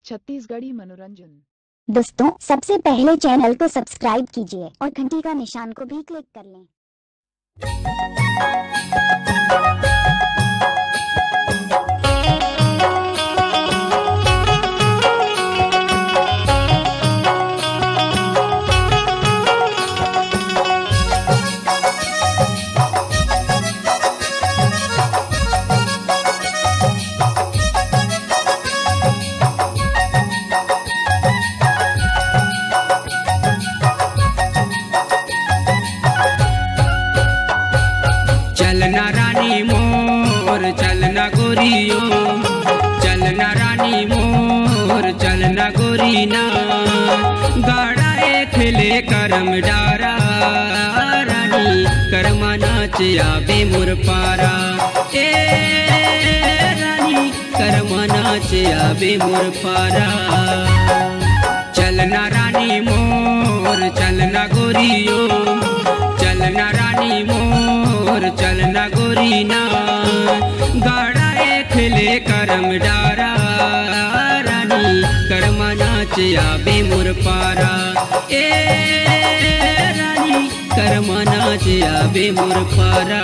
छत्तीसगढ़ी मनोरंजन। दोस्तों, सबसे पहले चैनल को सब्सक्राइब कीजिए और घंटी का निशान को भी क्लिक कर लें। चलना रानी मोर चलना गोरियो, चलना रानी मोर चलना गोरीना, गाड़ा खेले करम डारा रानी करमा नाच आबे मोर पारा, ए रानी करमा नाच आबे मोर पारा। चलना रानी मोर चलना गोरियो, चलना रानी मोर चलना गोरीना, गाड़ा खेले करम डारा रानी करमा नाच आबे मोर पारा, ए रानी करमा नाच आबे मोर पारा।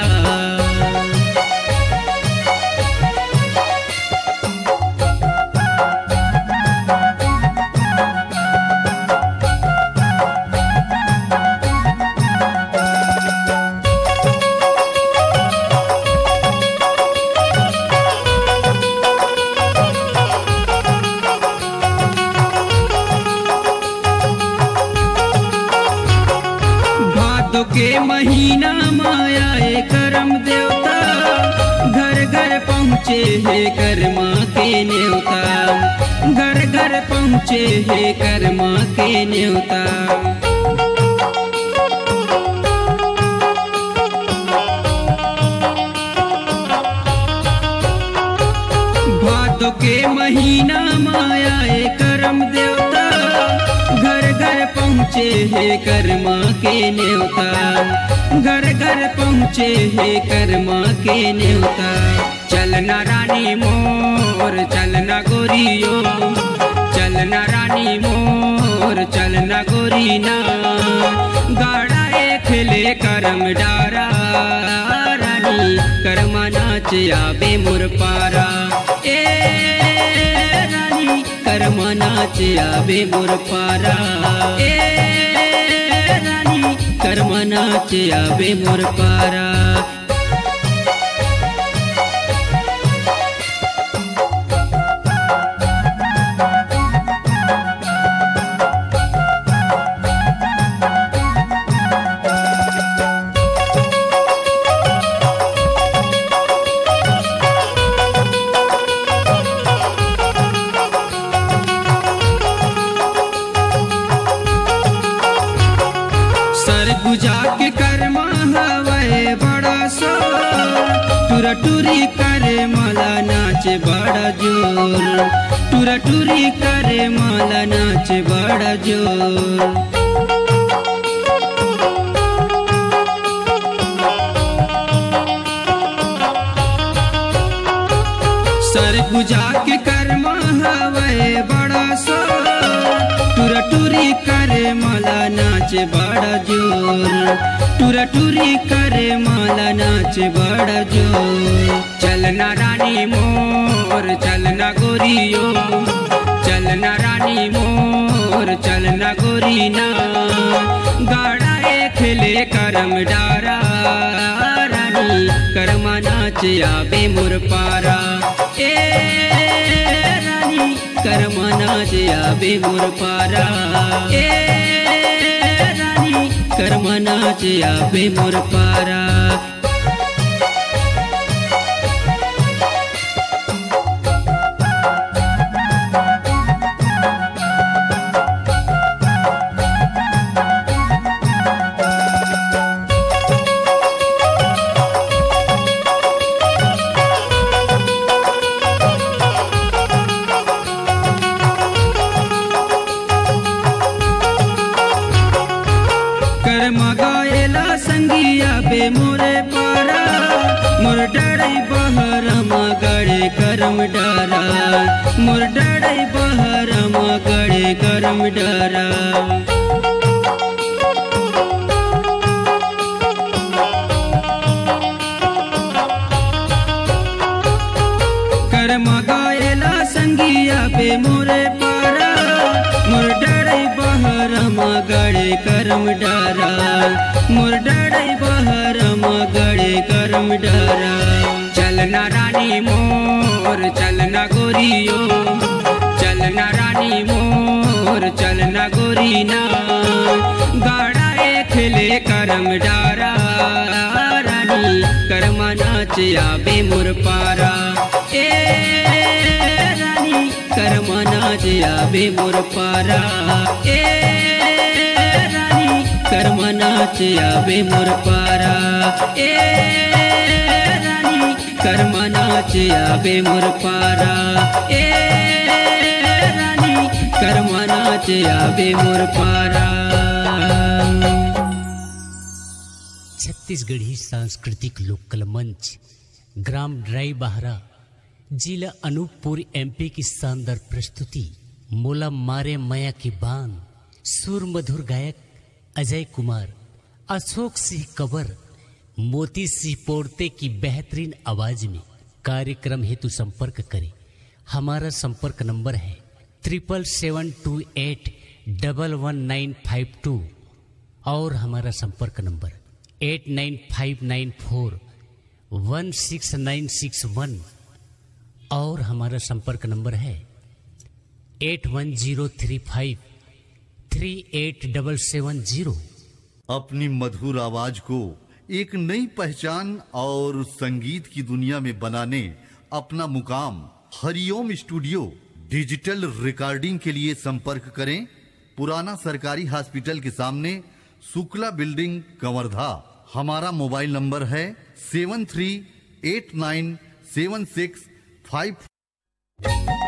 के महीना माया ए करम देवता, घर घर पहुँचे है करमा के न्योता, घर घर पहुँचे है करमा के न्योता। भादों के महीना माया ए करम देवता, घर घर पहुँचे है करमा के न्योता, घर घर पहुँचे है करमा के न्योता। चलना रानी मोर चलना गोरियो, चलना रानी मोर चलना गोरीना, गाड़ा खेले करम डारा रानी करमा नाच आबे मोर पारा, ए रानी करमा नाच आबे मोर पारा, ए रानी करमा नाच आबे मोर पारा। गुजा के करमा हवाए बड़ा सो, टूरा टूरी करे माला नाच बड़ा जोर, टूरा टूरी करे माला नाच बड़ा जोर। सर गुजा के करमा हवाए बड़ा सो, टूरा टूरी करे माला नाच बड़ा जोर, टूरा टूरी करे माला नाच बड़ा जोर। चलना रानी मोर चलना गोरियो, चलना रानी मोर चलना गोरीना, गाड़ा खेले करम डारा रानी करमा नाच आबे मोर पारा, ए रानी करमा नाच आबे मोर पारा, ए रानी करमा नाच आबे मोर पारा। करमा गायल एला संगिया बे मोरे पारा मोर डरै बहरमा गड़े करम डरा मोर डरै बहरमा गड़े करम डरा कर्मा गायला संगिया बे मोरे पारा मोर डरै बहरमा गड़े करम डरा मोर डरै बहरमा गड़े करम डरा चलना रानी मोर चलना गोरियो चलना रानी मोर चलना गोरीना गाड़ा खेले करम डारा रानी कर्मा नाच आबे मोर पारा ए रानी कर्मा नाच आबे मोर पारा ए रानी कर्मा नाच आबे मोर पारा ए रानी कर्मा नाच आबे मोर पारा ए रानी कर्मा नाच आबे मोर पारा। छत्तीसगढ़ी सांस्कृतिक लोककल मंच ग्राम ड्राई बहरा जिला अनूपपुर एमपी की शानदार प्रस्तुति मोला मारे मया की बान सुर मधुर गायक अजय कुमार अशोक सिंह कबर मोती सिंह पोर्ते की बेहतरीन आवाज में कार्यक्रम हेतु संपर्क करें। हमारा संपर्क नंबर है 7728111952 और हमारा संपर्क नंबर 8959416961 और हमारा संपर्क नंबर है 8103538770। अपनी मधुर आवाज को एक नई पहचान और संगीत की दुनिया में बनाने अपना मुकाम हरिओम स्टूडियो डिजिटल रिकॉर्डिंग के लिए संपर्क करें। पुराना सरकारी हॉस्पिटल के सामने शुक्ला बिल्डिंग कंवरधा। हमारा मोबाइल नंबर है 73897655।